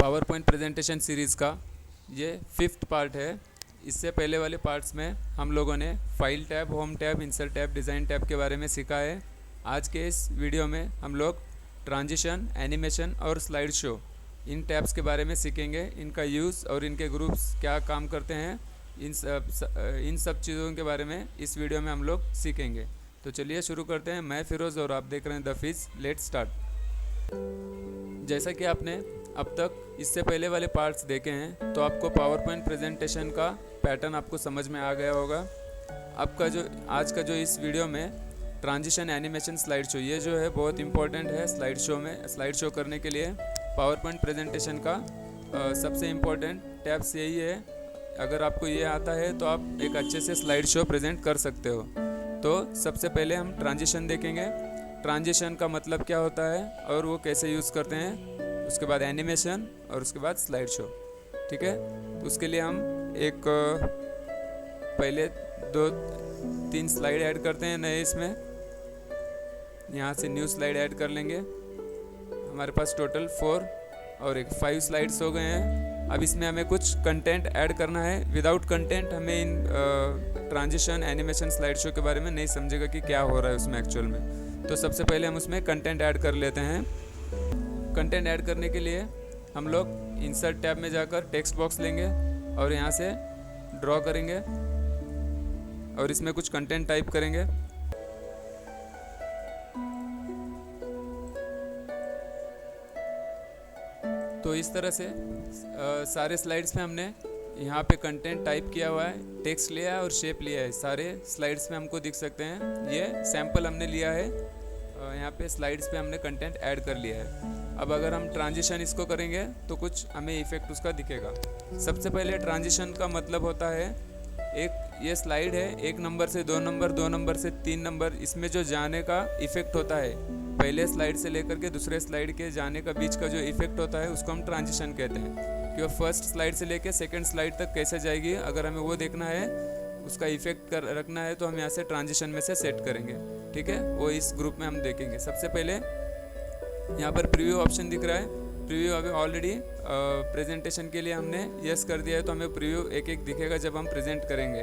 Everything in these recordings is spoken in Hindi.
पावर पॉइंट प्रेजेंटेशन सीरीज़ का ये 5th पार्ट है। इससे पहले वाले पार्ट्स में हम लोगों ने file tab, home tab, insert tab, design tab के बारे में सीखा है। आज के इस वीडियो में हम लोग ट्रांजिशन, एनिमेशन और स्लाइड शो इन टैब्स के बारे में सीखेंगे। इनका यूज़ और इनके ग्रुप्स क्या काम करते हैं, इन सब चीज़ों के बारे में इस वीडियो में हम लोग सीखेंगे। तो चलिए शुरू करते हैं। मैं फिरोज़ और आप देख रहे हैं द फिज। Let's start. जैसा कि आपने अब तक इससे पहले वाले पार्ट्स देखे हैं तो आपको पावर पॉइंट प्रेजेंटेशन का पैटर्न आपको समझ में आ गया होगा। आपका जो आज का जो इस वीडियो में ट्रांजिशन, एनिमेशन, स्लाइड शो, ये जो है बहुत इंपॉर्टेंट है। स्लाइड शो में स्लाइड शो करने के लिए पावर पॉइंट प्रेजेंटेशन का सबसे इम्पोर्टेंट टैब्स यही है। अगर आपको ये आता है तो आप एक अच्छे से स्लाइड शो प्रेजेंट कर सकते हो। तो सबसे पहले हम ट्रांजिशन देखेंगे। ट्रांजिशन का मतलब क्या होता है और वो कैसे यूज़ करते हैं। उसके बाद एनिमेशन और उसके बाद स्लाइड शो। ठीक है, तो उसके लिए हम एक पहले 2-3 स्लाइड ऐड करते हैं नए। इसमें यहाँ से न्यू स्लाइड ऐड कर लेंगे। हमारे पास टोटल 4 और एक 5 स्लाइड्स हो गए हैं। अब इसमें हमें कुछ कंटेंट ऐड करना है। विदाउट कंटेंट हमें इन ट्रांजिशन, एनिमेशन, स्लाइड शो के बारे में नहीं समझेगा कि क्या हो रहा है उसमें एक्चुअल में। तो सबसे पहले हम उसमें कंटेंट ऐड कर लेते हैं। कंटेंट ऐड करने के लिए हम लोग इंसर्ट टैब में जाकर टेक्स्ट बॉक्स लेंगे और यहाँ से ड्रॉ करेंगे और इसमें कुछ कंटेंट टाइप करेंगे। तो इस तरह से सारे स्लाइड्स में हमने यहाँ पे कंटेंट टाइप किया हुआ है, टेक्स्ट लिया है और शेप लिया है। सारे स्लाइड्स में हमको दिख सकते हैं। ये सैम्पल हमने लिया है। यहाँ पे स्लाइड्स पे हमने कंटेंट ऐड कर लिया है। अब अगर हम ट्रांजिशन इसको करेंगे तो कुछ हमें इफेक्ट उसका दिखेगा। सबसे पहले ट्रांजिशन का मतलब होता है, एक ये स्लाइड है, 1 नंबर से 2 नंबर, 2 नंबर से 3 नंबर, इसमें जो जाने का इफेक्ट होता है, पहले स्लाइड से लेकर के दूसरे स्लाइड के जाने का बीच का जो इफेक्ट होता है उसको हम ट्रांजिशन कहते हैं। कि वो फर्स्ट स्लाइड से लेकर सेकेंड स्लाइड तक कैसे जाएगी, अगर हमें वो देखना है, उसका इफेक्ट रखना है, तो हम यहाँ से ट्रांजिशन में से सेट करेंगे। ठीक है, वो इस ग्रुप में हम देखेंगे। सबसे पहले यहाँ पर प्रीव्यू ऑप्शन दिख रहा है। प्रीव्यू अभी ऑलरेडी प्रेजेंटेशन के लिए हमने यस कर दिया है, तो हमें प्रीव्यू एक एक दिखेगा जब हम प्रेजेंट करेंगे।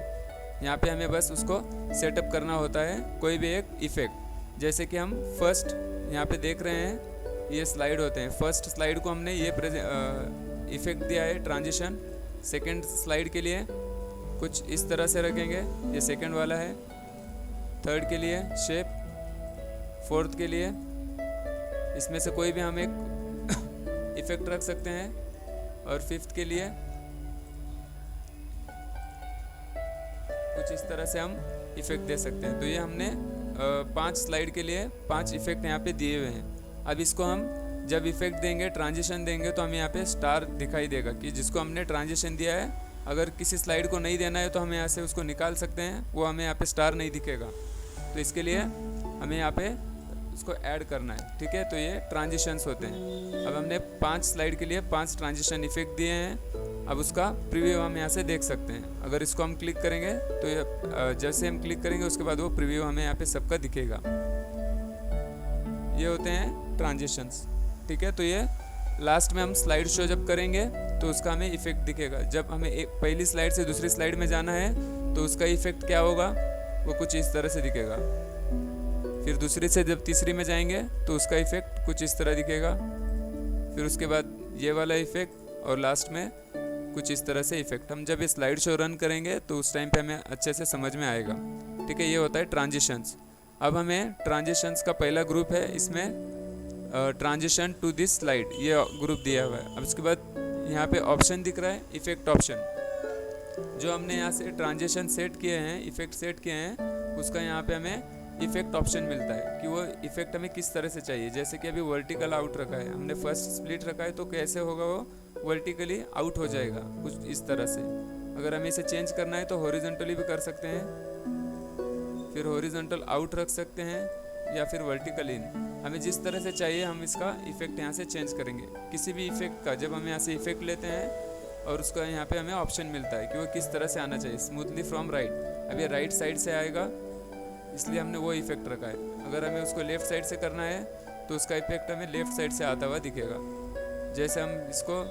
यहाँ पे हमें बस उसको सेटअप करना होता है, कोई भी एक इफेक्ट। जैसे कि हम फर्स्ट यहाँ पे देख रहे हैं, ये स्लाइड होते हैं। फर्स्ट स्लाइड को हमने ये इफेक्ट दिया है ट्रांजिशन। सेकेंड स्लाइड के लिए कुछ इस तरह से रखेंगे, ये सेकेंड वाला है। थर्ड के लिए शेप, फोर्थ के लिए इसमें से कोई भी हम एक इफेक्ट रख सकते हैं, और फिफ्थ के लिए कुछ इस तरह से हम इफेक्ट दे सकते हैं। तो ये हमने 5 स्लाइड के लिए 5 इफेक्ट यहाँ पे दिए हुए हैं। अब इसको हम जब इफेक्ट देंगे, ट्रांजिशन देंगे, तो हमें यहाँ पे स्टार दिखाई देगा कि जिसको हमने ट्रांजिशन दिया है। अगर किसी स्लाइड को नहीं देना है तो हम यहाँ से उसको निकाल सकते हैं, वो हमें यहाँ पे स्टार नहीं दिखेगा। तो इसके लिए हमें यहाँ पे उसको ऐड करना है। ठीक है, तो ये ट्रांजिशंस होते हैं। अब हमने 5 स्लाइड के लिए 5 ट्रांजिशन इफेक्ट दिए हैं। अब उसका प्रीव्यू हम यहाँ से देख सकते हैं। अगर इसको हम क्लिक करेंगे तो ये जैसे हम क्लिक करेंगे उसके बाद वो प्रीव्यू हमें यहाँ पे सबका दिखेगा। ये होते हैं ट्रांजिशंस। ठीक है, तो ये लास्ट में हम स्लाइड शो जब करेंगे तो उसका हमें इफेक्ट दिखेगा। जब हमें एक पहली स्लाइड से दूसरी स्लाइड में जाना है तो उसका इफेक्ट क्या होगा, वो कुछ इस तरह से दिखेगा। फिर दूसरी से जब तीसरी में जाएंगे तो उसका इफेक्ट कुछ इस तरह दिखेगा। फिर उसके बाद ये वाला इफेक्ट, और लास्ट में कुछ इस तरह से इफेक्ट। हम जब ये स्लाइड शो रन करेंगे तो उस टाइम पे हमें अच्छे से समझ में आएगा। ठीक है, ये होता है ट्रांजिशंस। अब हमें ट्रांजिशंस का पहला ग्रुप है, इसमें ट्रांजिशन टू दिस स्लाइड, ये ग्रुप दिया हुआ है। अब उसके बाद यहाँ पे ऑप्शन दिख रहा है, इफेक्ट ऑप्शन। जो हमने यहाँ से ट्रांजिशन सेट किए हैं, इफेक्ट सेट किए हैं, उसका यहाँ पे हमें इफेक्ट ऑप्शन मिलता है कि वो इफेक्ट हमें किस तरह से चाहिए। जैसे कि अभी वर्टिकल आउट रखा है, हमने फर्स्ट स्प्लिट रखा है, तो कैसे होगा, वो वर्टिकली आउट हो जाएगा कुछ इस तरह से। अगर हमें इसे चेंज करना है तो हॉरिजॉन्टली भी कर सकते हैं, फिर हॉरिजॉन्टल आउट रख सकते हैं, या फिर वर्टिकल इन। हमें जिस तरह से चाहिए हम इसका इफेक्ट यहाँ से चेंज करेंगे। किसी भी इफेक्ट का जब हम यहाँ से इफेक्ट लेते हैं और उसका यहाँ पे हमें ऑप्शन मिलता है कि वो किस तरह से आना चाहिए। स्मूथली फ्रॉम राइट, अब ये राइट साइड से आएगा, इसलिए हमने वो इफेक्ट रखा है। अगर हमें उसको लेफ़्ट साइड से करना है तो उसका इफेक्ट हमें लेफ़्ट साइड से आता हुआ दिखेगा। जैसे हम इसको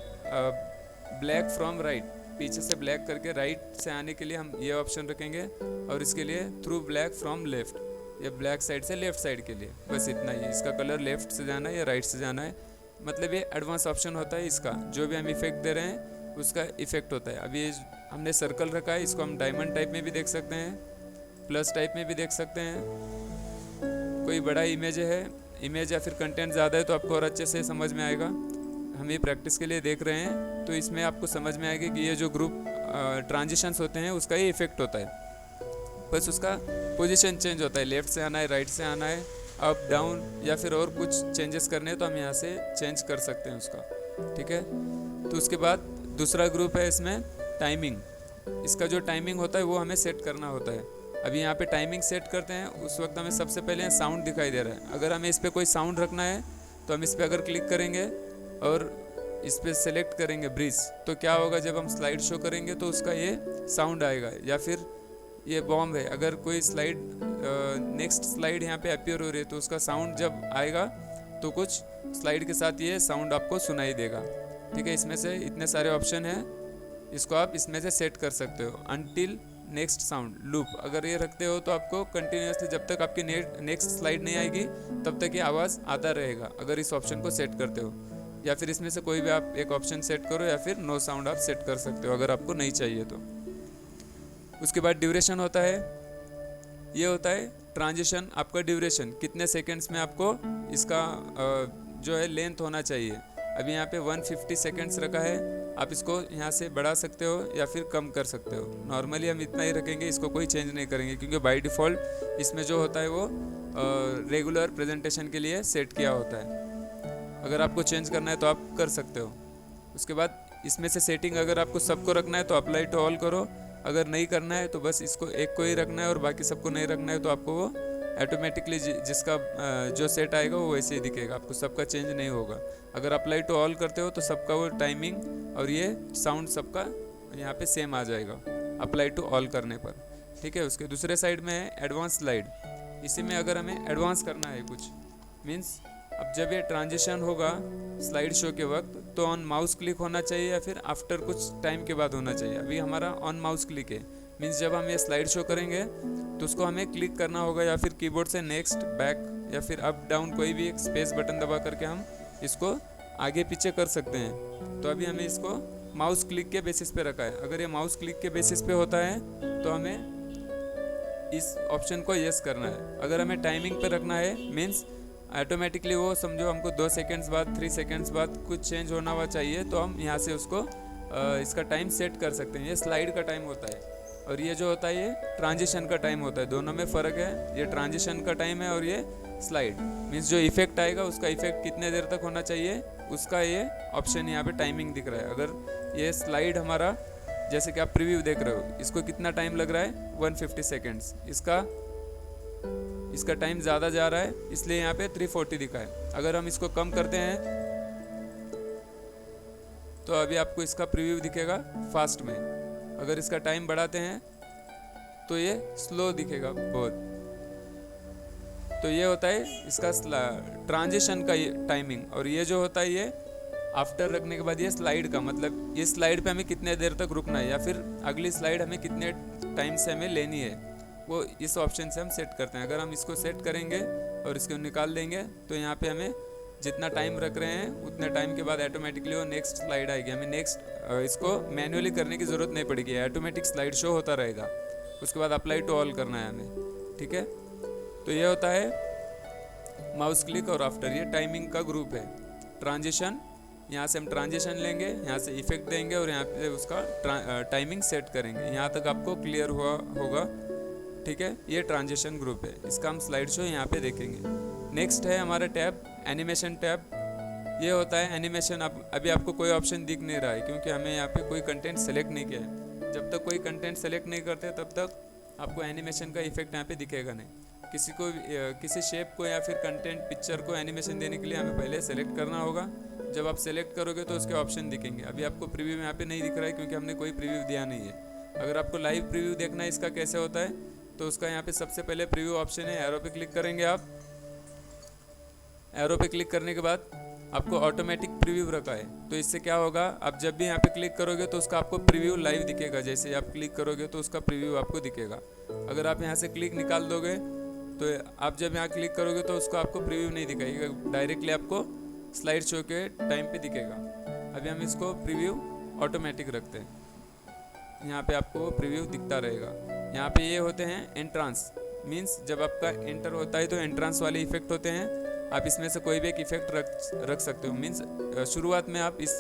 ब्लैक फ्रॉम राइट, पीछे से ब्लैक करके राइट से आने के लिए हम ये ऑप्शन रखेंगे, और इसके लिए थ्रू ब्लैक फ्रॉम लेफ्ट, ये ब्लैक साइड से लेफ्ट साइड के लिए, बस इतना ही। इसका कलर लेफ्ट से जाना है या राइट से जाना है, मतलब ये एडवांस ऑप्शन होता है इसका। जो भी हम इफेक्ट दे रहे हैं उसका इफेक्ट होता है। अभी हमने सर्कल रखा है, इसको हम डायमंड टाइप में भी देख सकते हैं, प्लस टाइप में भी देख सकते हैं। कोई बड़ा इमेज या फिर कंटेंट ज़्यादा है तो आपको और अच्छे से समझ में आएगा। हम ये प्रैक्टिस के लिए देख रहे हैं, तो इसमें आपको समझ में आएगा कि ये जो ग्रुप ट्रांजिशंस होते हैं उसका ये इफेक्ट होता है। बस उसका पोजीशन चेंज होता है, लेफ्ट से आना है, राइट से आना है, अप डाउन, या फिर और कुछ चेंजेस करने हैं तो हम यहाँ से चेंज कर सकते हैं उसका, ठीक है। तो उसके बाद दूसरा ग्रुप है इसमें टाइमिंग। इसका जो टाइमिंग होता है वो हमें सेट करना होता है। अभी यहाँ पे टाइमिंग सेट करते हैं, उस वक्त हमें सबसे पहले साउंड दिखाई दे रहा है। अगर हमें इस पर कोई साउंड रखना है तो हम इस पर अगर क्लिक करेंगे और इस पर सेलेक्ट करेंगे ब्रिज, तो क्या होगा, जब हम स्लाइड शो करेंगे तो उसका ये साउंड आएगा। या फिर ये बॉम्ब है, अगर कोई स्लाइड नेक्स्ट स्लाइड यहाँ पे अपीयर हो रही है तो उसका साउंड जब आएगा तो कुछ स्लाइड के साथ ये साउंड आपको सुनाई देगा, ठीक है। इसमें से इतने सारे ऑप्शन हैं, इसको आप इसमें से सेट कर सकते हो। अनटिल नेक्स्ट साउंड लूप अगर ये रखते हो तो आपको कंटिन्यूसली जब तक आपकी नेक्स्ट स्लाइड नहीं आएगी तब तक ये आवाज़ आता रहेगा, अगर इस ऑप्शन को सेट करते हो। या फिर इसमें से कोई भी आप एक ऑप्शन सेट करो, या फिर नो साउंड आप सेट कर सकते हो अगर आपको नहीं चाहिए तो। उसके बाद ड्यूरेशन होता है, ये होता है ट्रांजिशन, आपका ड्यूरेशन कितने सेकेंड्स में आपको इसका जो है लेंथ होना चाहिए। अभी यहाँ पे 150 सेकेंड्स रखा है, आप इसको यहाँ से बढ़ा सकते हो या फिर कम कर सकते हो। नॉर्मली हम इतना ही रखेंगे, इसको कोई चेंज नहीं करेंगे, क्योंकि बाय डिफ़ॉल्ट इसमें जो होता है वो रेगुलर प्रेजेंटेशन के लिए सेट किया होता है। अगर आपको चेंज करना है तो आप कर सकते हो। उसके बाद इसमें से सेटिंग अगर आपको सबको रखना है तो अप्लाई टू ऑल करो, अगर नहीं करना है तो बस इसको एक को ही रखना है और बाकी सबको नहीं रखना है तो आपको वो ऑटोमेटिकली जिसका जो सेट आएगा वो वैसे ही दिखेगा, आपको सबका चेंज नहीं होगा। अगर अप्लाई टू ऑल करते हो तो सबका वो टाइमिंग और ये साउंड सबका यहाँ पे सेम आ जाएगा अप्लाई टू ऑल करने पर, ठीक है। उसके दूसरे साइड में है एडवांस स्लाइड। इसी में अगर हमें एडवांस करना है कुछ, मीन्स अब जब ये ट्रांजिशन होगा स्लाइड शो के वक्त तो ऑन माउस क्लिक होना चाहिए या फिर आफ्टर कुछ टाइम के बाद होना चाहिए। अभी हमारा ऑन माउस क्लिक है, मीन्स जब हम ये स्लाइड शो करेंगे तो उसको हमें क्लिक करना होगा, या फिर कीबोर्ड से नेक्स्ट, बैक या फिर अप डाउन कोई भी एक स्पेस बटन दबा करके हम इसको आगे पीछे कर सकते हैं। तो अभी हमें इसको माउस क्लिक के बेसिस पे रखा है। अगर ये माउस क्लिक के बेसिस पे होता है तो हमें इस ऑप्शन को यस करना है। अगर हमें टाइमिंग पे रखना है मीन्स ऑटोमेटिकली वो समझो हमको 2 सेकेंड्स बाद 3 सेकेंड्स बाद कुछ चेंज होना हुआ चाहिए तो हम यहाँ से उसको इसका टाइम सेट कर सकते हैं। ये स्लाइड का टाइम होता है और ये जो होता है ये ट्रांजिशन का टाइम होता है, दोनों में फ़र्क है। ये ट्रांजिशन का टाइम है और ये स्लाइड, मीन्स जो इफेक्ट आएगा उसका इफेक्ट कितने देर तक होना चाहिए उसका ये ऑप्शन यहाँ पे टाइमिंग दिख रहा है। अगर ये स्लाइड हमारा जैसे कि आप प्रीव्यू देख रहे हो, इसको कितना टाइम लग रहा है 150 सेकेंड्स, इसका टाइम ज़्यादा जा रहा है इसलिए यहाँ पे 340 दिखा है। अगर हम इसको कम करते हैं तो अभी आपको इसका प्रीव्यू दिखेगा फास्ट में, अगर इसका टाइम बढ़ाते हैं तो ये स्लो दिखेगा बहुत। तो ये होता है इसका ट्रांजिशन का ये टाइमिंग, और ये जो होता है ये आफ्टर रखने के बाद ये स्लाइड का, मतलब ये स्लाइड पे हमें कितने देर तक रुकना है या फिर अगली स्लाइड हमें कितने टाइम से हमें लेनी है, वो इस ऑप्शन से हम सेट करते हैं। अगर हम इसको सेट करेंगे और इसको निकाल देंगे तो यहाँ पे हमें जितना टाइम रख रहे हैं उतने टाइम के बाद ऑटोमेटिकली वो नेक्स्ट स्लाइड आएगी। हमें नेक्स्ट इसको मैन्युअली करने की ज़रूरत नहीं पड़ेगी, ऑटोमेटिक स्लाइड शो होता रहेगा। उसके बाद अप्लाई टू ऑल करना है हमें, ठीक है। तो ये होता है माउस क्लिक और आफ्टर, ये टाइमिंग का ग्रुप है। ट्रांजिशन, यहाँ से हम ट्रांजिशन लेंगे, यहाँ से इफेक्ट देंगे और यहाँ पे उसका टाइमिंग सेट करेंगे। यहाँ तक आपको क्लियर हुआ होगा, ठीक है। ये ट्रांजिशन ग्रुप है, इसका हम स्लाइड शो यहाँ पे देखेंगे। नेक्स्ट है हमारा टैब एनिमेशन टैब। ये होता है एनिमेशन। अभी आपको कोई ऑप्शन दिख नहीं रहा है क्योंकि हमें यहाँ पे कोई कंटेंट सेलेक्ट नहीं किया है। जब तक कोई कंटेंट सेलेक्ट नहीं करते तब तक आपको एनिमेशन का इफेक्ट यहाँ पे दिखेगा नहीं। किसी शेप को या फिर कंटेंट पिक्चर को एनिमेशन देने के लिए हमें पहले सेलेक्ट करना होगा। जब आप सेलेक्ट करोगे तो उसके ऑप्शन दिखेंगे। अभी आपको प्रीव्यू यहाँ पे नहीं दिख रहा है क्योंकि हमने कोई प्रीव्यू दिया नहीं है। अगर आपको लाइव प्रीव्यू देखना है इसका कैसे होता है तो उसका यहाँ पे सबसे पहले प्रीव्यू ऑप्शन है, एरो पे क्लिक करेंगे आप। एरो पे क्लिक करने के बाद आपको ऑटोमेटिक प्रीव्यू रखा है। तो इससे क्या होगा, आप जब भी यहाँ पे क्लिक करोगे तो उसका आपको प्रीव्यू लाइव दिखेगा। जैसे आप क्लिक करोगे तो उसका प्रीव्यू आपको दिखेगा। अगर आप यहाँ से क्लिक निकाल दोगे तो आप जब यहाँ क्लिक करोगे तो उसको आपको प्रीव्यू नहीं दिखाएगा, डायरेक्टली आपको स्लाइड शो के टाइम पे दिखेगा। अभी हम इसको प्रीव्यू ऑटोमेटिक रखते हैं, यहाँ पे आपको प्रीव्यू दिखता रहेगा। यहाँ पे ये होते हैं एंट्रांस, मीन्स जब आपका एंटर होता है तो एंट्रांस वाले इफेक्ट होते हैं। आप इसमें से कोई भी एक इफेक्ट रख सकते हो। मीन्स शुरुआत में आप इस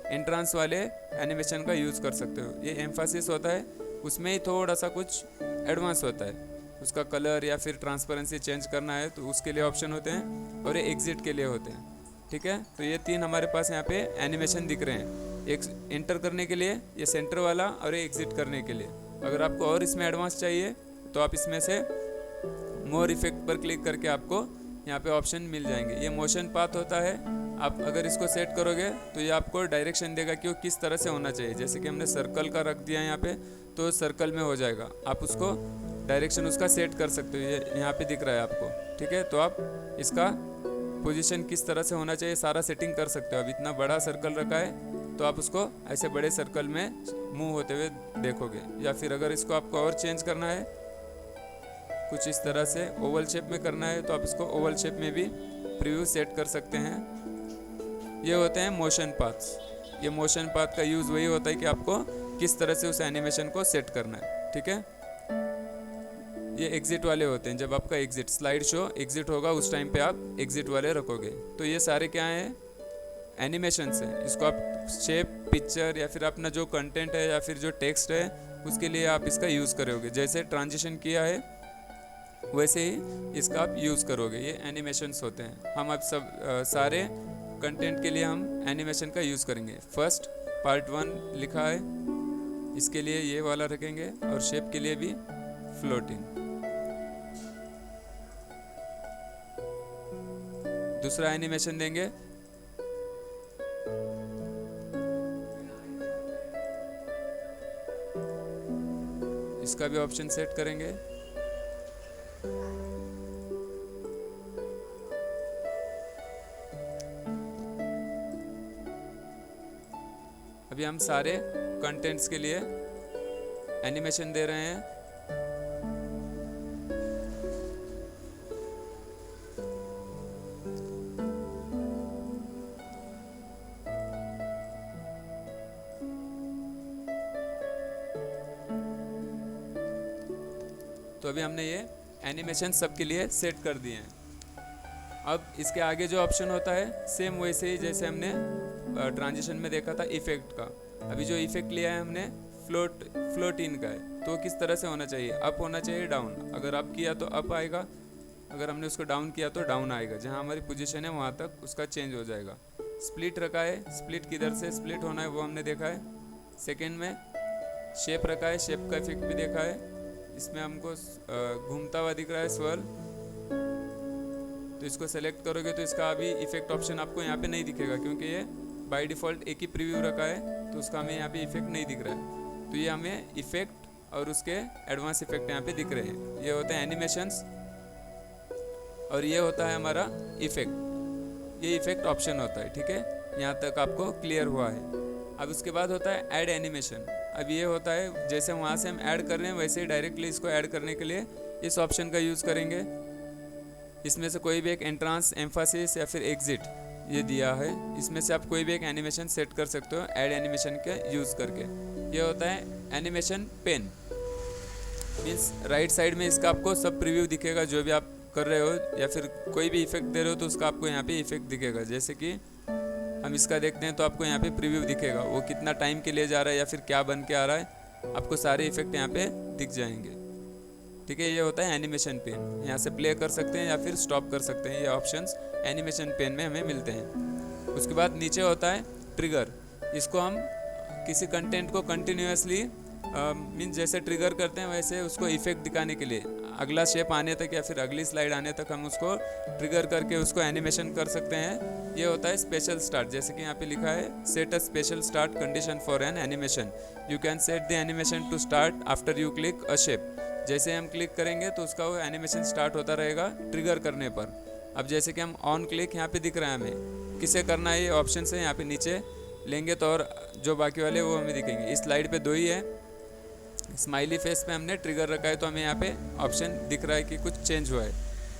एंट्रांस वाले एनिमेशन का यूज़ कर सकते हो। ये एम्फासिस होता है, उसमें ही थोड़ा सा कुछ एडवांस होता है। उसका कलर या फिर ट्रांसपेरेंसी चेंज करना है तो उसके लिए ऑप्शन होते हैं, और ये एग्जिट के लिए होते हैं। ठीक है, तो ये 3 हमारे पास यहाँ पे एनिमेशन दिख रहे हैं। एक एंटर करने के लिए, ये सेंटर वाला, और ये एग्जिट करने के लिए। अगर आपको और इसमें एडवांस चाहिए तो आप इसमें से मोर इफेक्ट पर क्लिक करके आपको यहाँ पे ऑप्शन मिल जाएंगे। ये मोशन पाथ होता है। आप अगर इसको सेट करोगे तो ये आपको डायरेक्शन देगा कि वो किस तरह से होना चाहिए। जैसे कि हमने सर्कल का रख दिया यहाँ पे, तो सर्कल में हो जाएगा। आप उसको डायरेक्शन उसका सेट कर सकते हो। ये यहाँ पे दिख रहा है आपको। ठीक है, तो आप इसका पोजीशन किस तरह से होना चाहिए सारा सेटिंग कर सकते हो। अब इतना बड़ा सर्कल रखा है तो आप उसको ऐसे बड़े सर्कल में मूव होते हुए देखोगे। या फिर अगर इसको आपको और चेंज करना है, कुछ इस तरह से ओवल शेप में करना है, तो आप इसको ओवल शेप में भी प्रीव्यू सेट कर सकते हैं। ये होते हैं मोशन पाथ्स। ये मोशन पाथ का यूज़ वही होता है कि आपको किस तरह से उस एनिमेशन को सेट करना है। ठीक है, ये एग्जिट वाले होते हैं। जब आपका एग्जिट स्लाइड शो एग्जिट होगा उस टाइम पे आप एग्जिट वाले रखोगे। तो ये सारे क्या हैं, एनिमेशंस हैं। इसको आप शेप, पिक्चर या फिर अपना जो कंटेंट है या फिर जो टेक्स्ट है उसके लिए आप इसका यूज़ करोगे। जैसे ट्रांजिशन किया है वैसे ही इसका आप यूज़ करोगे। ये एनिमेशंस होते हैं। हम अब सब सारे कंटेंट के लिए हम एनिमेशन का यूज़ करेंगे। फर्स्ट पार्ट 1 लिखा है, इसके लिए ये वाला रखेंगे, और शेप के लिए भी फ्लोटिंग। दूसरा एनिमेशन देंगे, इसका भी ऑप्शन सेट करेंगे। अभी हम सारे कंटेंट्स के लिए एनिमेशन दे रहे हैं। तो अभी हमने ये एनिमेशन सबके लिए सेट कर दिए हैं। अब इसके आगे जो ऑप्शन होता है सेम वैसे ही जैसे हमने ट्रांजिशन में देखा था इफेक्ट का। अभी जो इफेक्ट लिया है हमने फ्लोट इन का है, तो किस तरह से होना चाहिए, अप होना चाहिए डाउन। अगर अप किया तो अप आएगा, अगर हमने उसको डाउन किया तो डाउन आएगा। जहाँ हमारी पोजीशन है वहाँ तक उसका चेंज हो जाएगा। स्प्लिट रखा है, स्प्लिट किधर से स्प्लिट होना है वो हमने देखा है। सेकेंड में शेप रखा है, शेप का इफेक्ट भी देखा है। इसमें हमको घूमता हुआ दिख रहा है स्वर्ल, तो इसको सेलेक्ट करोगे तो इसका अभी इफेक्ट ऑप्शन आपको यहाँ पे नहीं दिखेगा, क्योंकि ये बाय डिफ़ॉल्ट एक ही प्रीव्यू रखा है, तो उसका हमें यहाँ पे इफेक्ट नहीं दिख रहा है। तो ये हमें इफेक्ट और उसके एडवांस इफेक्ट यहाँ पे दिख रहे हैं। ये होते हैं एनिमेशंस, और ये होता है हमारा इफेक्ट। ये इफेक्ट ऑप्शन होता है। ठीक है, यहाँ तक आपको क्लियर हुआ है। अब उसके बाद होता है ऐड एनिमेशन। अब ये होता है जैसे वहाँ से हम ऐड कर रहे हैं वैसे ही डायरेक्टली इसको ऐड करने के लिए इस ऑप्शन का यूज़ करेंगे। इसमें से कोई भी एक एंट्रांस, एम्फासिस या फिर एग्जिट ये दिया है, इसमें से आप कोई भी एक एनिमेशन सेट कर सकते हो ऐड एनिमेशन के यूज़ करके। ये होता है animation pen, means right side में इसका आपको सब प्रीव्यू दिखेगा जो भी आप कर रहे हो, या फिर कोई भी इफेक्ट दे रहे हो तो उसका आपको यहाँ पे इफेक्ट दिखेगा। जैसे कि हम इसका देखते हैं तो आपको यहाँ पे प्रीव्यू दिखेगा, वो कितना टाइम के लिए जा रहा है या फिर क्या बन के आ रहा है, आपको सारे इफेक्ट यहाँ पे दिख जाएंगे। ठीक है, ये होता है एनिमेशन पेन। यहाँ से प्ले कर सकते हैं या फिर स्टॉप कर सकते हैं। ये ऑप्शंस एनिमेशन पेन में हमें मिलते हैं। उसके बाद नीचे होता है ट्रिगर। इसको हम किसी कंटेंट को कंटिन्यूसली मीन्स जैसे ट्रिगर करते हैं वैसे उसको इफेक्ट दिखाने के लिए अगला शेप आने तक या फिर अगली स्लाइड आने तक हम उसको ट्रिगर करके उसको एनिमेशन कर सकते हैं। ये होता है स्पेशल स्टार्ट। जैसे कि यहाँ पे लिखा है set a special start condition for an animation, you can set the animation to start after you click a shape. जैसे हम क्लिक करेंगे तो उसका वो एनिमेशन स्टार्ट होता रहेगा ट्रिगर करने पर। अब जैसे कि हम ऑन क्लिक यहाँ पे दिख रहा है हमें, किसे करना है ये ऑप्शन से यहाँ पे नीचे लेंगे तो और जो बाकी वाले वो हमें दिखेंगे। इस स्लाइड पे 2 ही है। स्माइली फेस पे हमने ट्रिगर रखा है तो हमें यहाँ पे ऑप्शन दिख रहा है कि कुछ चेंज हुआ है,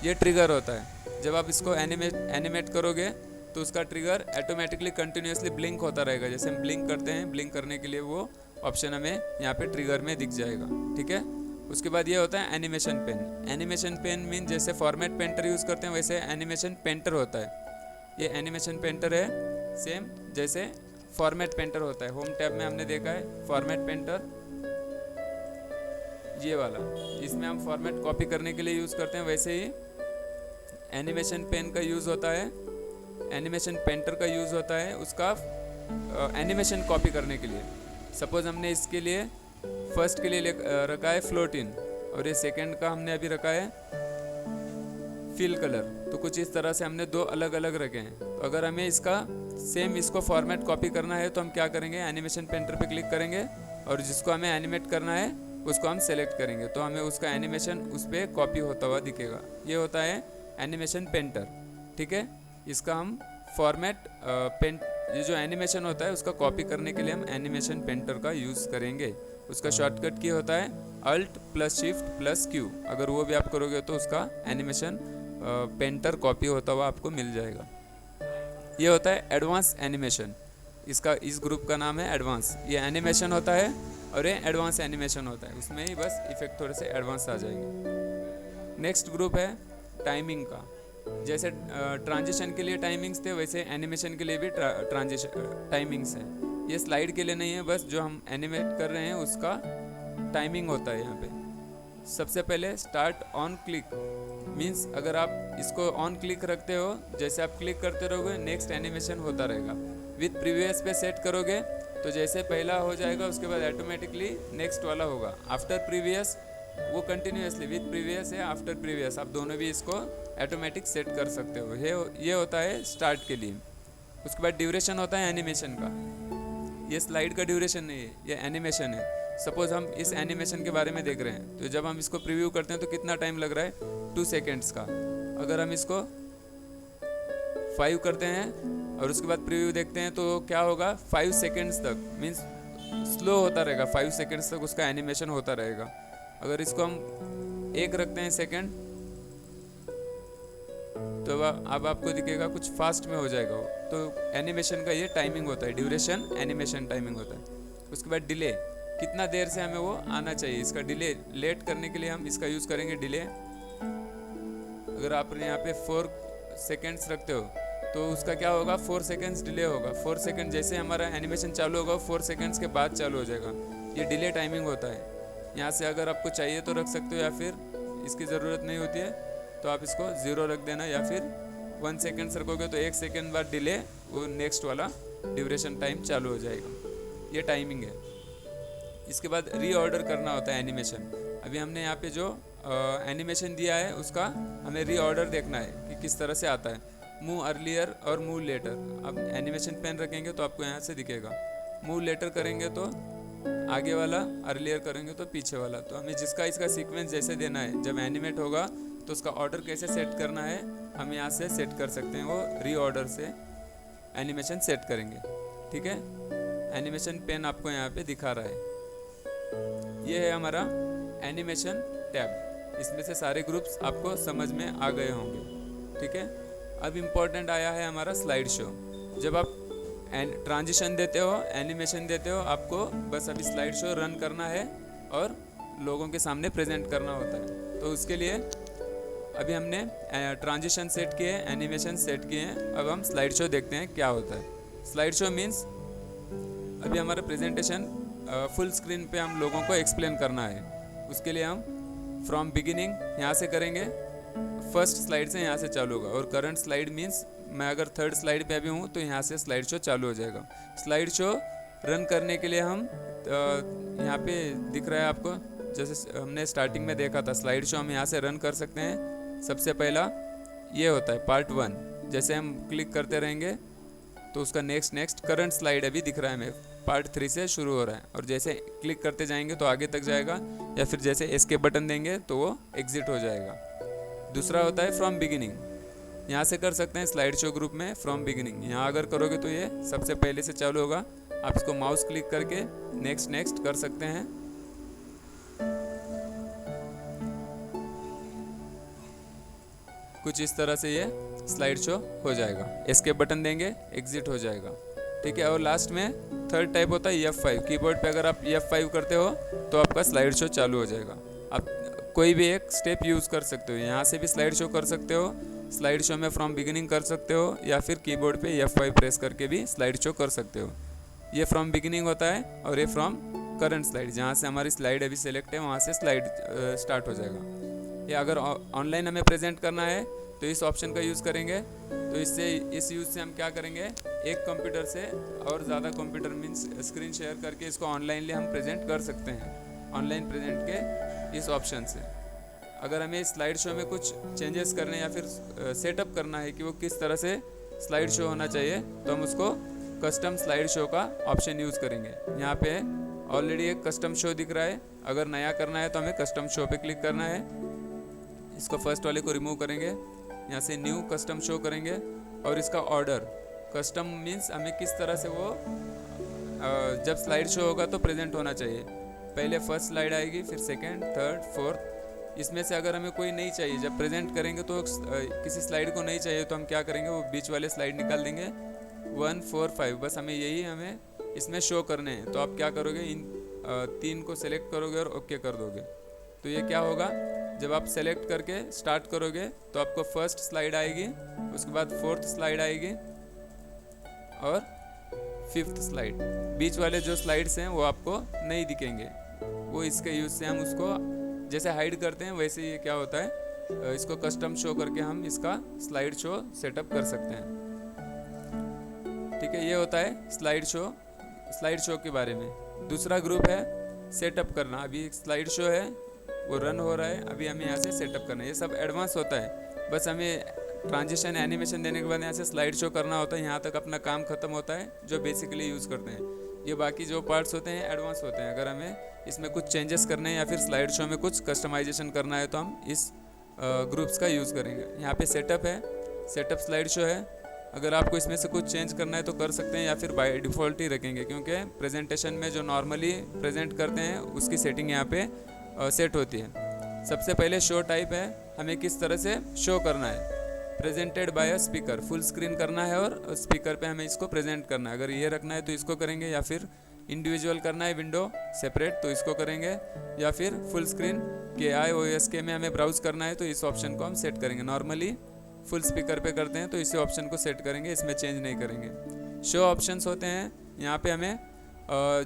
ये ट्रिगर होता है। जब आप इसको एनिमेट करोगे तो उसका ट्रिगर ऑटोमेटिकली कंटिन्यूसली ब्लिंक होता रहेगा। जैसे हम ब्लिंक करते हैं, ब्लिंक करने के लिए वो ऑप्शन हमें यहाँ पे ट्रिगर में दिख जाएगा, ठीक है। उसके बाद ये होता है animation pen. Animation pen mean जैसे फॉर्मेट पेंटर यूज़ करते हैं वैसे एनिमेशन पेंटर होता है। ये एनिमेशन पेंटर है सेम जैसे फॉर्मेट पेंटर होता है। होम टैब में हमने देखा है फॉर्मेट पेंटर, ये वाला, इसमें हम फॉर्मेट कॉपी करने के लिए यूज़ करते हैं। वैसे ही एनिमेशन पेन का यूज़ होता है, एनिमेशन पेंटर का यूज़ होता है उसका एनिमेशन कॉपी करने के लिए। सपोज हमने इसके लिए फर्स्ट के लिए रखा है फ्लोट इन और ये सेकंड का हमने अभी रखा है फिल कलर, तो कुछ इस तरह से हमने 2 अलग अलग रखे हैं। तो अगर हमें इसका सेम इसको फॉर्मेट कॉपी करना है तो हम क्या करेंगे, एनिमेशन पेंटर पे क्लिक करेंगे और जिसको हमें एनिमेट करना है उसको हम सेलेक्ट करेंगे तो हमें उसका एनिमेशन उस पर कॉपी होता हुआ दिखेगा। ये होता है एनिमेशन पेंटर, ठीक है। इसका हम फॉर्मेट पेंट, ये जो एनिमेशन होता है उसका कॉपी करने के लिए हम एनिमेशन पेंटर का यूज़ करेंगे। उसका शॉर्टकट की होता है Alt+Shift+Q। अगर वो भी आप करोगे तो उसका एनिमेशन पेंटर कॉपी होता हुआ आपको मिल जाएगा। ये होता है एडवांस एनिमेशन, इसका इस ग्रुप का नाम है एडवांस। ये एनिमेशन होता है और ये एडवांस एनिमेशन होता है, उसमें ही बस इफेक्ट थोड़े से एडवांस आ जाएंगे। नेक्स्ट ग्रुप है टाइमिंग का। जैसे ट्रांजिशन के लिए टाइमिंग्स थे वैसे एनिमेशन के लिए भी ट्रांजिशन टाइमिंग्स है। ये स्लाइड के लिए नहीं है, बस जो हम एनिमेट कर रहे हैं उसका टाइमिंग होता है यहाँ पे। सबसे पहले स्टार्ट ऑन क्लिक मीन्स अगर आप इसको ऑन क्लिक रखते हो, जैसे आप क्लिक करते रहोगे नेक्स्ट एनिमेशन होता रहेगा। विथ प्रीवियस पे सेट करोगे तो जैसे पहला हो जाएगा उसके बाद ऑटोमेटिकली नेक्स्ट वाला होगा। आफ्टर प्रीवियस वो कंटिन्यूसली, विथ प्रीवियस है आफ्टर प्रीवियस, आप दोनों भी इसको ऑटोमेटिक सेट कर सकते हो। ये होता है स्टार्ट के लिए। उसके बाद ड्यूरेशन होता है एनिमेशन का। ये स्लाइड का ड्यूरेशन नहीं है, ये एनिमेशन है। सपोज हम इस एनिमेशन के बारे में देख रहे हैं तो जब हम इसको प्रीव्यू करते हैं तो कितना टाइम लग रहा है, 2 सेकेंड्स का। अगर हम इसको 5 करते हैं और उसके बाद प्रीव्यू देखते हैं तो क्या होगा, 5 सेकेंड्स तक मीन्स स्लो होता रहेगा, 5 सेकेंड्स तक उसका एनिमेशन होता रहेगा। अगर इसको हम 1 रखते हैं सेकेंड तो अब आपको दिखेगा कुछ फास्ट में हो जाएगा वो। तो एनिमेशन का ये टाइमिंग होता है, ड्यूरेशन एनिमेशन टाइमिंग होता है। उसके बाद डिले, कितना देर से हमें वो आना चाहिए, इसका डिले लेट करने के लिए हम इसका यूज़ करेंगे डिले। अगर आप यहाँ पे 4 सेकेंड्स रखते हो तो उसका क्या होगा, 4 सेकेंड्स डिले होगा। 4 सेकेंड जैसे हमारा एनिमेशन चालू होगा 4 सेकेंड्स के बाद चालू हो जाएगा। ये डिले टाइमिंग होता है। यहाँ से अगर आपको चाहिए तो रख सकते हो या फिर इसकी ज़रूरत नहीं होती है तो आप इसको 0 रख देना, या फिर 1 सेकेंड रखोगे तो 1 सेकेंड बाद डिले वो नेक्स्ट वाला ड्यूरेशन टाइम चालू हो जाएगा। ये टाइमिंग है। इसके बाद रीऑर्डर करना होता है एनिमेशन। अभी हमने यहाँ पे जो एनिमेशन दिया है उसका हमें रीऑर्डर देखना है कि किस तरह से आता है, मूव अर्लियर और मूव लेटर। अब एनिमेशन पेन रखेंगे तो आपको यहाँ से दिखेगा, मूव लेटर करेंगे तो आगे वाला, अर्लियर करेंगे तो पीछे वाला। तो हमें जिसका इसका सीक्वेंस जैसे देना है, जब एनिमेट होगा तो उसका ऑर्डर कैसे सेट करना है हम यहाँ से सेट कर सकते हैं। वो रीऑर्डर से एनिमेशन सेट करेंगे, ठीक है। एनिमेशन पेन आपको यहाँ पे दिखा रहा है। ये है हमारा एनिमेशन टैब। इसमें से सारे ग्रुप्स आपको समझ में आ गए होंगे, ठीक है। अब इम्पोर्टेंट आया है हमारा स्लाइड शो। जब आप ट्रांजिशन देते हो, एनिमेशन देते हो, आपको बस अभी स्लाइड शो रन करना है और लोगों के सामने प्रेजेंट करना होता है। तो उसके लिए अभी हमने ट्रांजिशन सेट किए, एनिमेशन सेट किए हैं। अब हम स्लाइड शो देखते हैं क्या होता है। स्लाइड शो मीन्स अभी हमारा प्रेजेंटेशन फुल स्क्रीन पे हम लोगों को एक्सप्लेन करना है। उसके लिए हम फ्रॉम बिगिनिंग यहाँ से करेंगे, फर्स्ट स्लाइड से यहाँ से चालू होगा। और करंट स्लाइड मीन्स मैं अगर 3rd स्लाइड पे अभी हूँ तो यहाँ से स्लाइड शो चालू हो जाएगा। स्लाइड शो रन करने के लिए हम यहाँ पे दिख रहा है आपको, जैसे हमने स्टार्टिंग में देखा था, स्लाइड शो हम यहाँ से रन कर सकते हैं। सबसे पहला ये होता है पार्ट 1। जैसे हम क्लिक करते रहेंगे तो उसका नेक्स्ट करंट स्लाइड अभी दिख रहा है हमें, पार्ट 3 से शुरू हो रहा है। और जैसे क्लिक करते जाएंगे तो आगे तक जाएगा, या फिर जैसे एस्केप बटन देंगे तो वो एग्जिट हो जाएगा। दूसरा होता है फ्रॉम बिगिनिंग। यहाँ से कर सकते हैं स्लाइड शो ग्रुप में फ्रॉम बिगिनिंग। यहाँ अगर करोगे तो ये सबसे पहले से चालू होगा। आप इसको माउस क्लिक करके नेक्स्ट नेक्स्ट कर सकते हैं। कुछ इस तरह से ये स्लाइड शो हो जाएगा। एस्केप बटन देंगे, एग्जिट हो जाएगा, ठीक है। और लास्ट में थर्ड टाइप होता है F5। कीबोर्ड पे अगर आप F5 करते हो तो आपका स्लाइड शो चालू हो जाएगा। आप कोई भी एक स्टेप यूज़ कर सकते हो। यहाँ से भी स्लाइड शो कर सकते हो, स्लाइड शो में फ्रॉम बिगिनिंग कर सकते हो, या फिर कीबोर्ड पे F5 प्रेस करके भी स्लाइड शो कर सकते हो। ये फ्रॉम बिगिनिंग होता है और ये फ्रॉम करंट स्लाइड, जहाँ से हमारी स्लाइड अभी सेलेक्ट है वहाँ से स्लाइड स्टार्ट हो जाएगा। या अगर ऑनलाइन हमें प्रेजेंट करना है तो इस ऑप्शन का यूज़ करेंगे। तो इस यूज़ से हम क्या करेंगे, एक कंप्यूटर से और ज़्यादा कंप्यूटर मीन्स स्क्रीन शेयर करके इसको ऑनलाइनली हम प्रेजेंट कर सकते हैं, ऑनलाइन प्रेजेंट के इस ऑप्शन से। अगर हमें स्लाइड शो में कुछ चेंजेस करने या फिर सेटअप करना है कि वो किस तरह से स्लाइड शो होना चाहिए, तो हम उसको कस्टम स्लाइड शो का ऑप्शन यूज़ करेंगे। यहाँ पे ऑलरेडी एक कस्टम शो दिख रहा है। अगर नया करना है तो हमें कस्टम शो पे क्लिक करना है। इसको फर्स्ट वाले को रिमूव करेंगे, यहाँ से न्यू कस्टम शो करेंगे और इसका ऑर्डर कस्टम मीन्स हमें किस तरह से वो जब स्लाइड शो होगा तो प्रेजेंट होना चाहिए। पहले फर्स्ट स्लाइड आएगी, फिर सेकंड, थर्ड, फोर्थ। इसमें से अगर हमें कोई नहीं चाहिए, जब प्रेजेंट करेंगे तो किसी स्लाइड को नहीं चाहिए तो हम क्या करेंगे, वो बीच वाले स्लाइड निकाल देंगे 1, 4, 5। बस हमें इसमें शो करने हैं। तो आप क्या करोगे, इन 3 को सेलेक्ट करोगे और ओके कर दोगे। तो ये क्या होगा, जब आप सेलेक्ट करके स्टार्ट करोगे तो आपको फर्स्ट स्लाइड आएगी, उसके बाद फोर्थ स्लाइड आएगी और फिफ्थ स्लाइड। बीच वाले जो स्लाइड्स हैं वो आपको नहीं दिखेंगे। वो इसके यूज़ से हम उसको जैसे हाइड करते हैं वैसे ये क्या होता है, इसको कस्टम शो करके हम इसका स्लाइड शो सेटअप कर सकते हैं, ठीक है। ये होता है स्लाइड शो के बारे में। दूसरा ग्रुप है सेटअप करना। अभी स्लाइड शो है, वो रन हो रहा है, अभी हमें यहाँ से सेटअप करना है। ये सब एडवांस होता है। बस हमें ट्रांजिशन एनिमेशन देने के बाद यहाँ से स्लाइड शो करना होता है। यहाँ तक अपना काम खत्म होता है जो बेसिकली यूज़ करते हैं। ये बाकी जो पार्ट्स होते हैं एडवांस होते हैं। अगर हमें इसमें कुछ चेंजेस करने हैं या फिर स्लाइड शो में कुछ कस्टमाइजेशन करना है तो हम इस ग्रुप्स का यूज़ करेंगे। यहाँ पे सेटअप है, सेटअप स्लाइड शो है। अगर आपको इसमें से कुछ चेंज करना है तो कर सकते हैं या फिर बाय डिफ़ॉल्ट ही रखेंगे, क्योंकि प्रेजेंटेशन में जो नॉर्मली प्रेजेंट करते हैं उसकी सेटिंग यहाँ पे सेट होती है। सबसे पहले शो टाइप है, हमें किस तरह से शो करना है। Presented by a speaker, full screen करना है और स्पीकर पे हमें इसको प्रेजेंट करना है। अगर ये रखना है तो इसको करेंगे, या फिर इंडिविजुअल करना है विंडो सेपरेट तो इसको करेंगे, या फिर फुल स्क्रीन के iOS में हमें ब्राउज करना है तो इस ऑप्शन को हम सेट करेंगे। नॉर्मली फुल स्पीकर पे करते हैं तो इसी ऑप्शन को सेट करेंगे, इसमें चेंज नहीं करेंगे। शो ऑप्शंस होते हैं, यहाँ पे हमें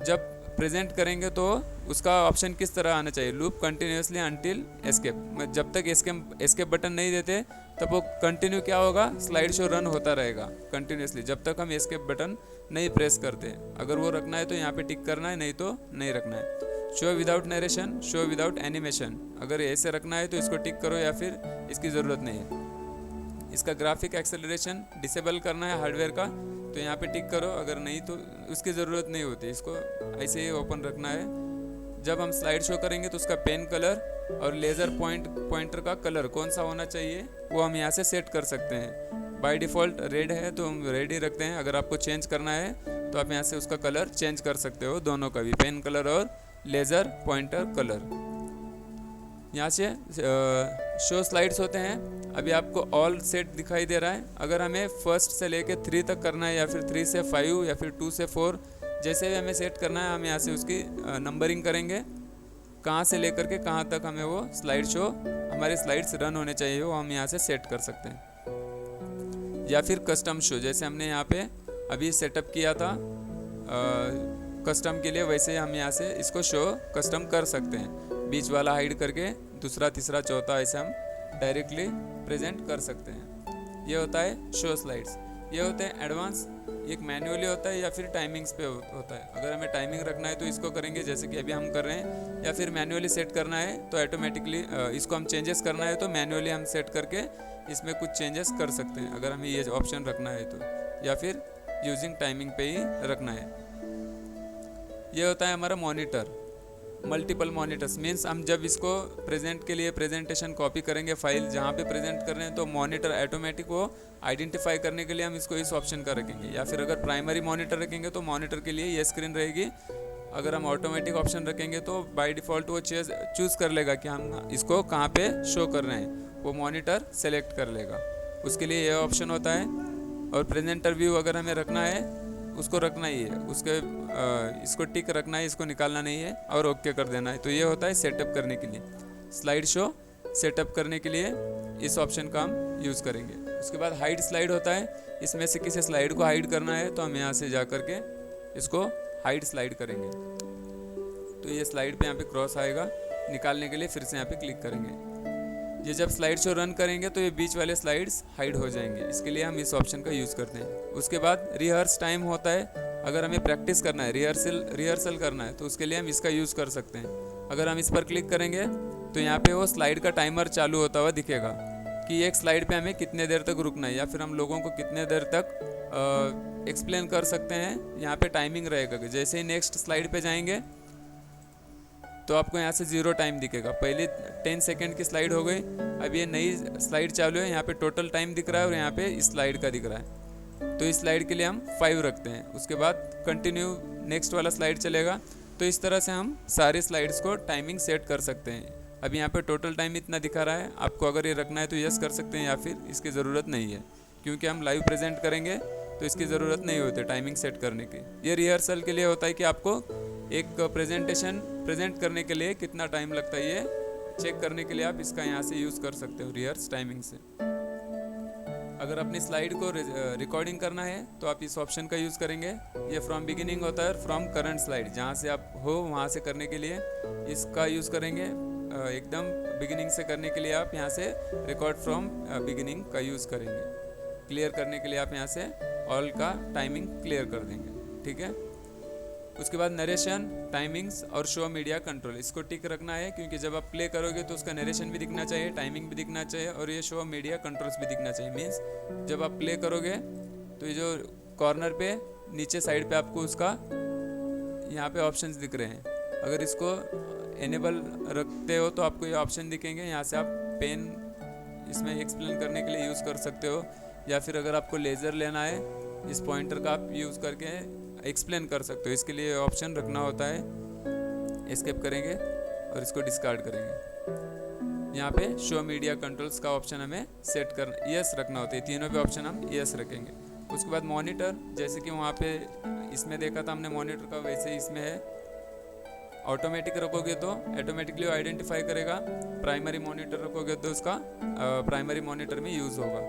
जब प्रेजेंट करेंगे तो उसका ऑप्शन किस तरह आना चाहिए, लूप कंटिन्यूसली अंटिल एस्केप। जब तक एस्केप बटन नहीं देते तब वो कंटिन्यू क्या होगा, स्लाइड शो रन होता रहेगा कंटिन्यूसली जब तक हम एस्केप बटन नहीं प्रेस करते। अगर वो रखना है तो यहाँ पे टिक करना है, नहीं तो नहीं रखना है। Show without narration, show without animation, अगर ऐसे रखना है तो इसको टिक करो या फिर इसकी ज़रूरत नहीं है। इसका ग्राफिक एक्सेलरेशन डिसेबल करना है हार्डवेयर का तो यहाँ पे टिक करो, अगर नहीं तो उसकी ज़रूरत नहीं होती, इसको ऐसे ही ओपन रखना है। जब हम स्लाइड शो करेंगे तो उसका पेन कलर और लेज़र पॉइंटर का कलर कौन सा होना चाहिए वो हम यहाँ से सेट कर सकते हैं। बाय डिफ़ॉल्ट रेड है तो हम रेड ही रखते हैं। अगर आपको चेंज करना है तो आप यहाँ से उसका कलर चेंज कर सकते हो, दोनों का भी, पेन कलर और लेज़र पॉइंटर कलर। यहाँ से शो स्लाइड्स होते हैं। अभी आपको ऑल सेट दिखाई दे रहा है। अगर हमें फर्स्ट से लेके 3 तक करना है या फिर 3 से 5 या फिर 2 से 4, जैसे भी हमें सेट करना है हम यहाँ से उसकी नंबरिंग करेंगे, कहाँ से लेकर के कहाँ तक हमें वो स्लाइड शो, हमारे स्लाइड्स रन होने चाहिए वो हम यहाँ से सेट कर सकते हैं। या फिर कस्टम शो, जैसे हमने यहाँ पे अभी सेटअप किया था कस्टम के लिए, वैसे हम यहाँ से इसको शो कस्टम कर सकते हैं। बीच वाला हाइड करके दूसरा, तीसरा, चौथा ऐसे हम डायरेक्टली प्रेजेंट कर सकते हैं। ये होता है शो स्लाइड्स। ये होते हैं एडवांस, एक मैन्युअली होता है या फिर टाइमिंग्स पे होता है। अगर हमें टाइमिंग रखना है तो इसको करेंगे जैसे कि अभी हम कर रहे हैं, या फिर मैन्युअली सेट करना है तो ऑटोमेटिकली इसको हम चेंजेस करना है तो मैन्युअली हम सेट करके इसमें कुछ चेंजेस कर सकते हैं अगर हमें ये ऑप्शन रखना है तो, या फिर यूजिंग टाइमिंग पे ही रखना है। ये होता है हमारा मॉनिटर। मल्टीपल मॉनिटर्स मीन्स हम जब इसको प्रेजेंट के लिए प्रेजेंटेशन कॉपी करेंगे फाइल जहाँ पे प्रेजेंट कर रहे हैं तो मॉनिटर ऑटोमेटिक वो आइडेंटिफाई करने के लिए हम इसको इस ऑप्शन का रखेंगे, या फिर अगर प्राइमरी मॉनिटर रखेंगे तो मॉनिटर के लिए ये स्क्रीन रहेगी। अगर हम ऑटोमेटिक ऑप्शन रखेंगे तो बाय डिफ़ॉल्ट वो चूज़ कर लेगा कि हम इसको कहाँ पे शो कर रहे हैं, वो मॉनिटर सेलेक्ट कर लेगा। उसके लिए ये ऑप्शन होता है। और प्रेजेंटर व्यू अगर हमें रखना है उसको रखना ही है, उसके इसको टिक रखना है, इसको निकालना नहीं है और ओके कर देना है। तो ये होता है सेटअप करने के लिए। स्लाइड शो सेटअप करने के लिए इस ऑप्शन का हम यूज़ करेंगे। उसके बाद हाइड स्लाइड होता है, इसमें से किसी स्लाइड को हाइड करना है तो हम यहाँ से जा कर के इसको हाइड स्लाइड करेंगे तो ये स्लाइड पे यहाँ पे क्रॉस आएगा। निकालने के लिए फिर से यहाँ पे क्लिक करेंगे। ये जब स्लाइड शो रन करेंगे तो ये बीच वाले स्लाइड्स हाइड हो जाएंगे, इसके लिए हम इस ऑप्शन का यूज़ करते हैं। उसके बाद रिहर्स टाइम होता है, अगर हमें प्रैक्टिस करना है, रिहर्सल करना है तो उसके लिए हम इसका यूज़ कर सकते हैं। अगर हम इस पर क्लिक करेंगे तो यहाँ पे वो स्लाइड का टाइमर चालू होता हुआ दिखेगा कि एक स्लाइड पे हमें कितने देर तक रुकना है, या फिर हम लोगों को कितने देर तक एक्सप्लेन कर सकते हैं। यहाँ पे टाइमिंग रहेगा कि जैसे ही नेक्स्ट स्लाइड पे जाएंगे तो आपको यहाँ से 0 टाइम दिखेगा। पहले 10 सेकेंड की स्लाइड हो गई, अब ये नई स्लाइड चालू है, यहाँ पे टोटल टाइम दिख रहा है और यहाँ पे इस स्लाइड का दिख रहा है। तो इस स्लाइड के लिए हम 5 रखते हैं। उसके बाद कंटिन्यू नेक्स्ट वाला स्लाइड चलेगा। तो इस तरह से हम सारी स्लाइड्स को टाइमिंग सेट कर सकते हैं। अब यहाँ पे टोटल टाइम इतना दिखा रहा है, आपको अगर ये रखना है तो यस कर सकते हैं, या फिर इसकी ज़रूरत नहीं है क्योंकि हम लाइव प्रेजेंट करेंगे तो इसकी ज़रूरत नहीं होती टाइमिंग सेट करने की। ये रिहर्सल के लिए होता है कि आपको एक प्रेजेंटेशन प्रेजेंट करने के लिए कितना टाइम लगता है ये चेक करने के लिए आप इसका यहाँ से यूज़ कर सकते हो रिहर्स टाइमिंग से। अगर अपनी स्लाइड को रिकॉर्डिंग करना है तो आप इस ऑप्शन का यूज़ करेंगे। ये फ्रॉम बिगिनिंग होता है, फ्रॉम करंट स्लाइड, जहाँ से आप हो वहाँ से करने के लिए इसका यूज़ करेंगे। एकदम बिगिनिंग से करने के लिए आप यहाँ से रिकॉर्ड फ्रॉम बिगिनिंग का यूज़ करेंगे। क्लियर करने के लिए आप यहाँ से ऑल का टाइमिंग क्लियर कर देंगे, ठीक है। उसके बाद नरेशन, टाइमिंग्स और शो मीडिया कंट्रोल, इसको टिक रखना है क्योंकि जब आप प्ले करोगे तो उसका नरेशन भी दिखना चाहिए, टाइमिंग भी दिखना चाहिए और ये शो मीडिया कंट्रोल्स भी दिखना चाहिए। मीन्स जब आप प्ले करोगे तो ये जो कॉर्नर पे नीचे साइड पे आपको उसका यहाँ पे ऑप्शंस दिख रहे हैं। अगर इसको एनेबल रखते हो तो आपको ये ऑप्शन दिखेंगे। यहाँ से आप पेन इसमें एक्सप्लेन करने के लिए यूज़ कर सकते हो, या फिर अगर आपको लेज़र लेना है इस पॉइंटर का आप यूज़ करके एक्सप्लेन कर सकते हो। इसके लिए ऑप्शन रखना होता है, एस्केप करेंगे और इसको डिस्कार्ड करेंगे। यहाँ पे शो मीडिया कंट्रोल्स का ऑप्शन हमें सेट कर यस रखना होता है। तीनों पे ऑप्शन हम यस रखेंगे। उसके बाद मॉनिटर, जैसे कि वहाँ पे इसमें देखा था हमने मॉनिटर का, वैसे इसमें है। ऑटोमेटिक रखोगे तो ऑटोमेटिकली आइडेंटिफाई करेगा, प्राइमरी मॉनिटर रखोगे तो उसका प्राइमरी मॉनिटर में यूज़ होगा।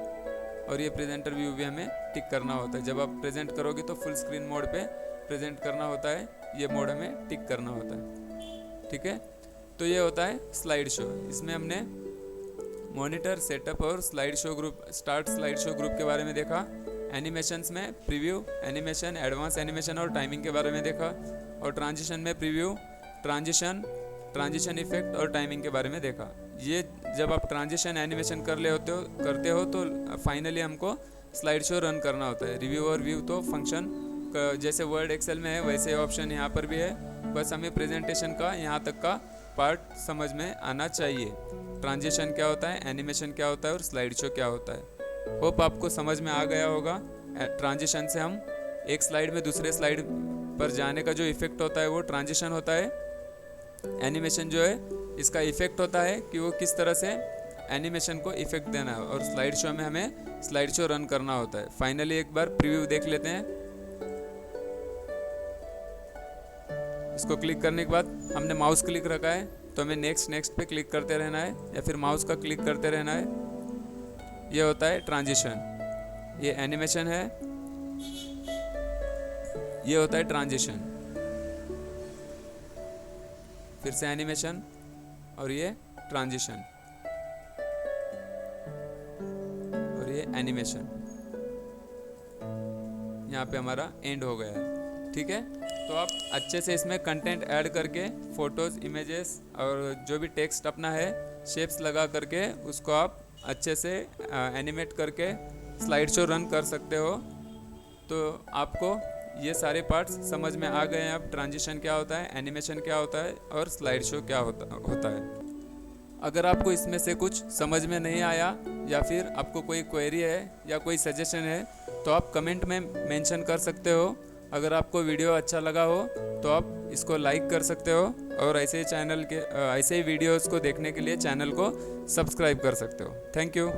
और ये प्रेजेंटर व्यू भी हमें टिक करना होता है। जब आप प्रेजेंट करोगे तो फुल स्क्रीन मोड पे प्रेजेंट करना होता है, ये मोड हमें टिक करना होता है, ठीक है। तो ये होता है स्लाइड शो। इसमें हमने मॉनिटर, सेटअप और slide show group, start slide show group के बारे में देखा। एनिमेशंस में प्रीव्यू, एनिमेशन, एडवांस एनिमेशन और टाइमिंग के बारे में देखा। और ट्रांजिशन में प्रीव्यू, ट्रांजिशन इफेक्ट और टाइमिंग के बारे में देखा। ये जब आप ट्रांजिशन एनिमेशन करते हो तो फाइनली हमको स्लाइड शो रन करना होता है। रिव्यू और व्यू तो फंक्शन जैसे वर्ड एक्सेल में है वैसे ऑप्शन यहाँ पर भी है, बस हमें प्रेजेंटेशन का यहाँ तक का पार्ट समझ में आना चाहिए। ट्रांजिशन क्या होता है, एनिमेशन क्या होता है और स्लाइड शो क्या होता है। होप आपको समझ में आ गया होगा। ट्रांजिशन से हम एक स्लाइड में दूसरे स्लाइड पर जाने का जो इफेक्ट होता है वो ट्रांजिशन होता है। एनिमेशन जो है इसका इफेक्ट होता है कि वो किस तरह से एनिमेशन को इफेक्ट देना है। और स्लाइड शो में हमें स्लाइड शो रन करना होता है। फाइनली एक बार प्रीव्यू देख लेते हैं। इसको क्लिक करने के बाद हमने माउस क्लिक रखा है तो हमें नेक्स्ट पे क्लिक करते रहना है या फिर माउस का क्लिक करते रहना है। ये होता है ट्रांजिशन। ये एनिमेशन है, ये होता है ट्रांजिशन। फिर से एनिमेशन और ये ट्रांजिशन और ये एनिमेशन। यहाँ पे हमारा एंड हो गया है, ठीक है। तो आप अच्छे से इसमें कंटेंट ऐड करके फोटोज़, इमेजेस और जो भी टेक्स्ट अपना है शेप्स लगा करके उसको आप अच्छे से एनिमेट करके स्लाइड शो रन कर सकते हो। तो आपको ये सारे पार्ट्स समझ में आ गए हैं। अब ट्रांजिशन क्या होता है, एनिमेशन क्या होता है और स्लाइड शो क्या होता है। अगर आपको इसमें से कुछ समझ में नहीं आया या फिर आपको कोई क्वेरी है या कोई सजेशन है तो आप कमेंट में मेंशन कर सकते हो। अगर आपको वीडियो अच्छा लगा हो तो आप इसको लाइक कर सकते हो और ऐसे ही वीडियोस को देखने के लिए चैनल को सब्सक्राइब कर सकते हो। Thank you.